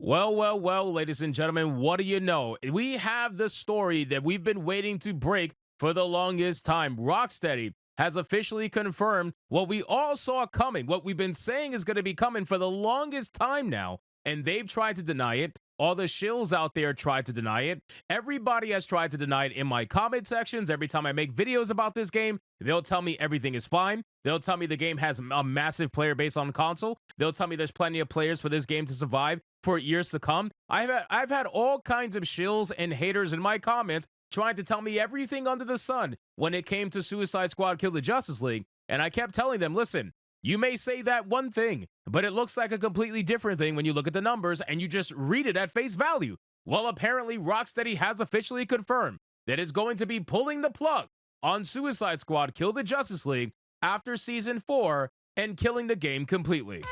Well, ladies and gentlemen, what do you know? We have the story that we've been waiting to break for the longest time. Rocksteady has officially confirmed what we all saw coming, what we've been saying is going to be coming for the longest time now, and they've tried to deny it. All the shills out there tried to deny it. Everybody has tried to deny it in my comment sections. Every time I make videos about this game, they'll tell me everything is fine. They'll tell me the game has a massive player base on console. They'll tell me there's plenty of players for this game to survive for years to come. I've had all kinds of shills and haters in my comments trying to tell me everything under the sun when it came to Suicide Squad Kill the Justice League. And I kept telling them, listen, you may say that one thing, but it looks like a completely different thing when you look at the numbers and you just read it at face value. Well, apparently Rocksteady has officially confirmed that it's going to be pulling the plug on Suicide Squad Kill the Justice League after Season 4 and killing the game completely.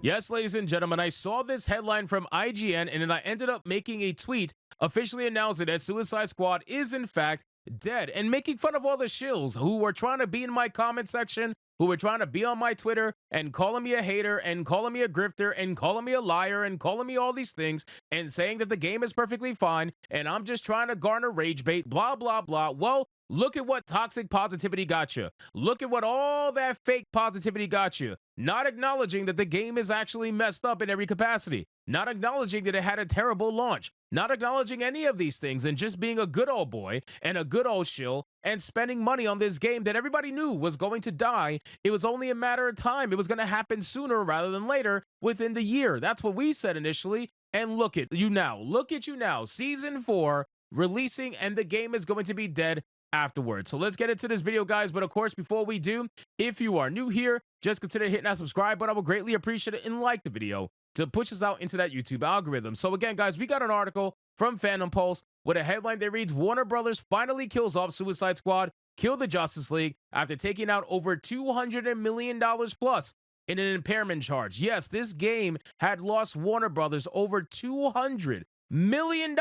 Yes, ladies and gentlemen, I saw this headline from IGN and then I ended up making a tweet officially announcing that Suicide Squad is in fact dead and making fun of all the shills who were trying to be in my comment section, who were trying to be on my Twitter and calling me a hater and calling me a grifter and calling me a liar and calling me all these things and saying that the game is perfectly fine and I'm just trying to garner rage bait, blah, blah, blah. Well, look at what toxic positivity got you. Look at what all that fake positivity got you. Not acknowledging that the game is actually messed up in every capacity. Not acknowledging that it had a terrible launch. Not acknowledging any of these things and just being a good old boy and a good old shill and spending money on this game that everybody knew was going to die. It was only a matter of time. It was going to happen sooner rather than later within the year. That's what we said initially. And look at you now. Look at you now. Season 4 releasing and the game is going to be dead afterwards. So let's get into this video, guys. But of course, before we do, if you are new here, just consider hitting that subscribe button. I will greatly appreciate it and like the video to push us out into that YouTube algorithm. So again, guys, we got an article from Phantom Pulse with a headline that reads, Warner Brothers finally kills off Suicide Squad Kill the Justice League after taking out over $200 million plus in an impairment charge. Yes, this game had lost Warner Brothers over $200 million.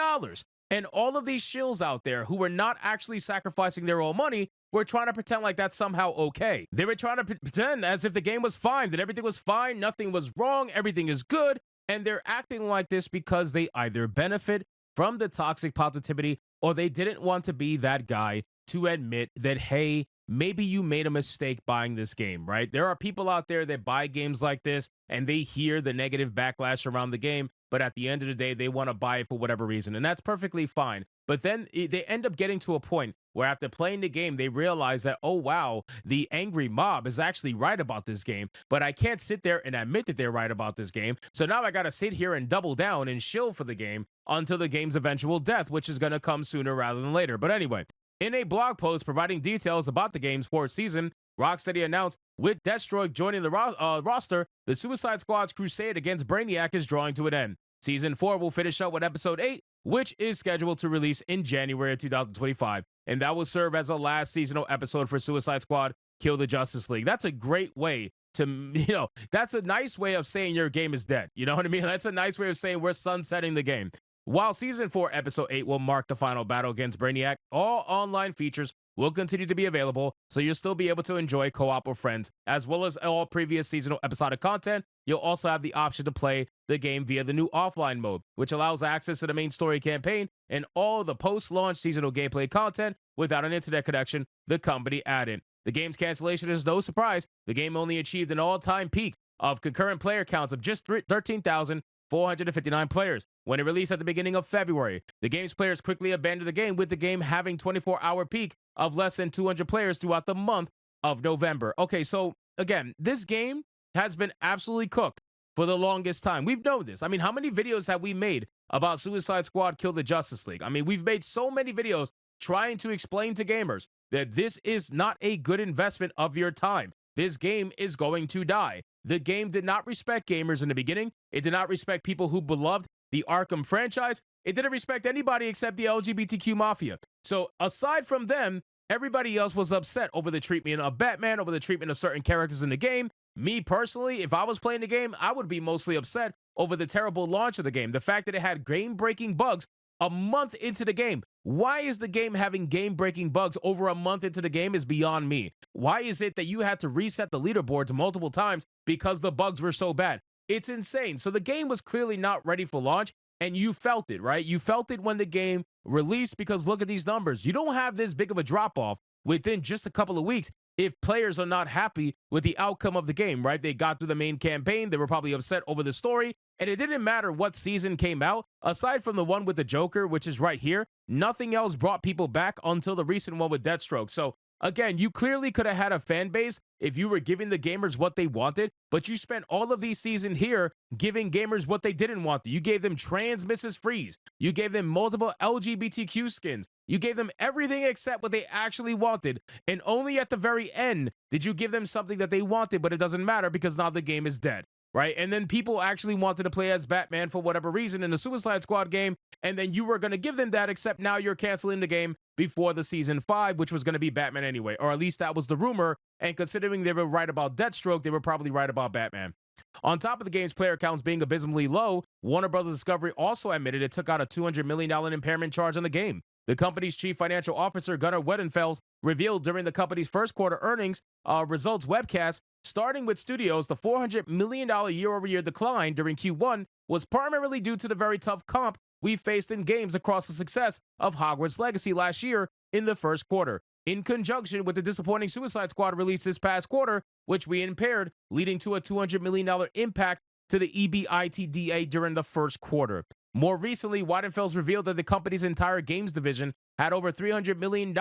And all of these shills out there who were not actually sacrificing their own money were trying to pretend like that's somehow okay. They were trying to pretend as if the game was fine, that everything was fine, nothing was wrong, everything is good. And they're acting like this because they either benefit from the toxic positivity or they didn't want to be that guy to admit that, hey, maybe you made a mistake buying this game, right? There are people out there that buy games like this and they hear the negative backlash around the game, but at the end of the day, they want to buy it for whatever reason, and that's perfectly fine. But then they end up getting to a point where after playing the game, they realize that, oh, wow, the angry mob is actually right about this game, but I can't sit there and admit that they're right about this game. So now I got to sit here and double down and shill for the game until the game's eventual death, which is going to come sooner rather than later. But anyway, in a blog post providing details about the game's fourth season, Rocksteady announced, with Deathstroke joining the roster, the Suicide Squad's crusade against Brainiac is drawing to an end. Season 4 will finish up with Episode 8, which is scheduled to release in January of 2025, and that will serve as a last seasonal episode for Suicide Squad Kill the Justice League. That's a great way to, that's a nice way of saying your game is dead. You know what I mean? That's a nice way of saying we're sunsetting the game. While Season 4, Episode 8 will mark the final battle against Brainiac, all online features will continue to be available, so you'll still be able to enjoy co-op with friends, as well as all previous seasonal episodic content. You'll also have the option to play the game via the new offline mode, which allows access to the main story campaign and all the post-launch seasonal gameplay content without an internet connection the company added. The game's cancellation is no surprise. The game only achieved an all-time peak of concurrent player counts of just 13,459 players when it released at the beginning of February. The game's players quickly abandoned the game, with the game having 24-hour peak of less than 200 players throughout the month of November. Okay, so again, this game has been absolutely cooked for the longest time. We've known this. I mean, how many videos have we made about Suicide Squad Kill the Justice League? I mean, we've made so many videos trying to explain to gamers that this is not a good investment of your time. This game is going to die. The game did not respect gamers in the beginning. It did not respect people who beloved the Arkham franchise. It didn't respect anybody except the LGBTQ mafia. So aside from them, everybody else was upset over the treatment of Batman, over the treatment of certain characters in the game. Me personally, if I was playing the game, I would be mostly upset over the terrible launch of the game. The fact that it had game-breaking bugs a month into the game. Why is the game having game-breaking bugs over a month into the game is beyond me. Why is it that you had to reset the leaderboards multiple times because the bugs were so bad? It's insane. So the game was clearly not ready for launch, and you felt it, right? You felt it when the game released because look at these numbers. You don't have this big of a drop-off within just a couple of weeks if players are not happy with the outcome of the game, right? They got through the main campaign. They were probably upset over the story. And it didn't matter what season came out. Aside from the one with the Joker, which is right here, nothing else brought people back until the recent one with Deathstroke. So again, you clearly could have had a fan base if you were giving the gamers what they wanted, but you spent all of these seasons here giving gamers what they didn't want. You gave them trans Mrs. Freeze. You gave them multiple LGBTQ skins. You gave them everything except what they actually wanted. And only at the very end did you give them something that they wanted, but it doesn't matter because now the game is dead. Right? And then people actually wanted to play as Batman for whatever reason in the Suicide Squad game. And then you were going to give them that, except now you're canceling the game before the season 5, which was going to be Batman anyway. Or at least that was the rumor. And considering they were right about Deathstroke, they were probably right about Batman. On top of the game's player counts being abysmally low, Warner Bros. Discovery also admitted it took out a $200 million impairment charge on the game. The company's chief financial officer, Gunnar Wedenfels, revealed during the company's first quarter earnings results webcast, starting with studios, the $400 million year-over-year decline during Q1 was primarily due to the very tough comp we faced in games across the success of Hogwarts Legacy last year in the first quarter, in conjunction with the disappointing Suicide Squad release this past quarter, which we impaired, leading to a $200 million impact to the EBITDA during the first quarter. More recently, Weidenfels revealed that the company's entire games division had over $300 million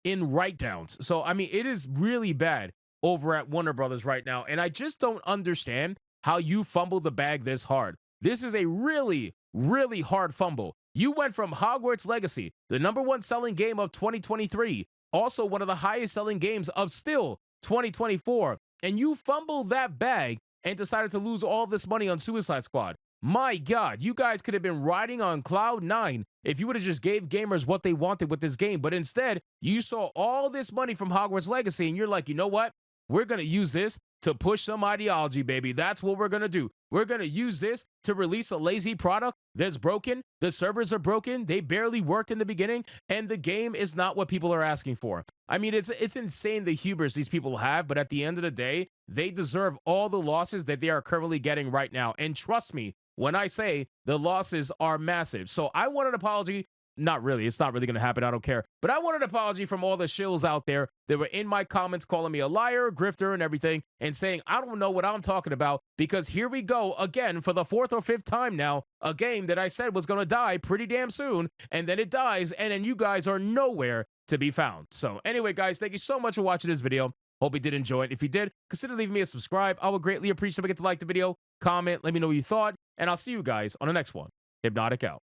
in write-downs. So, I mean, it is really bad over at Warner Brothers right now. And I just don't understand how you fumble the bag this hard. This is a really, really hard fumble. You went from Hogwarts Legacy, the #1 selling game of 2023, also one of the highest selling games of still 2024, and you fumbled that bag and decided to lose all this money on Suicide Squad. My God, you guys could have been riding on cloud 9 if you would have just gave gamers what they wanted with this game. But instead, you saw all this money from Hogwarts Legacy, and you're like, you know what? We're going to use this to push some ideology, baby. That's what we're going to do. We're going to use this to release a lazy product that's broken. The servers are broken. They barely worked in the beginning, and the game is not what people are asking for. I mean, it's insane the hubris these people have, but at the end of the day, they deserve all the losses that they are currently getting right now. And trust me, when I say the losses are massive. So I want an apology. Not really. It's not really going to happen. I don't care. But I want an apology from all the shills out there that were in my comments calling me a liar, grifter, and everything, and saying, I don't know what I'm talking about, because here we go again for the 4th or 5th time now, a game that I said was going to die pretty damn soon, and then it dies, and then you guys are nowhere to be found. So anyway, guys, thank you so much for watching this video. Hope you did enjoy it. If you did, consider leaving me a subscribe. I would greatly appreciate if you get to like the video, comment, let me know what you thought, and I'll see you guys on the next one. Hypnotic out.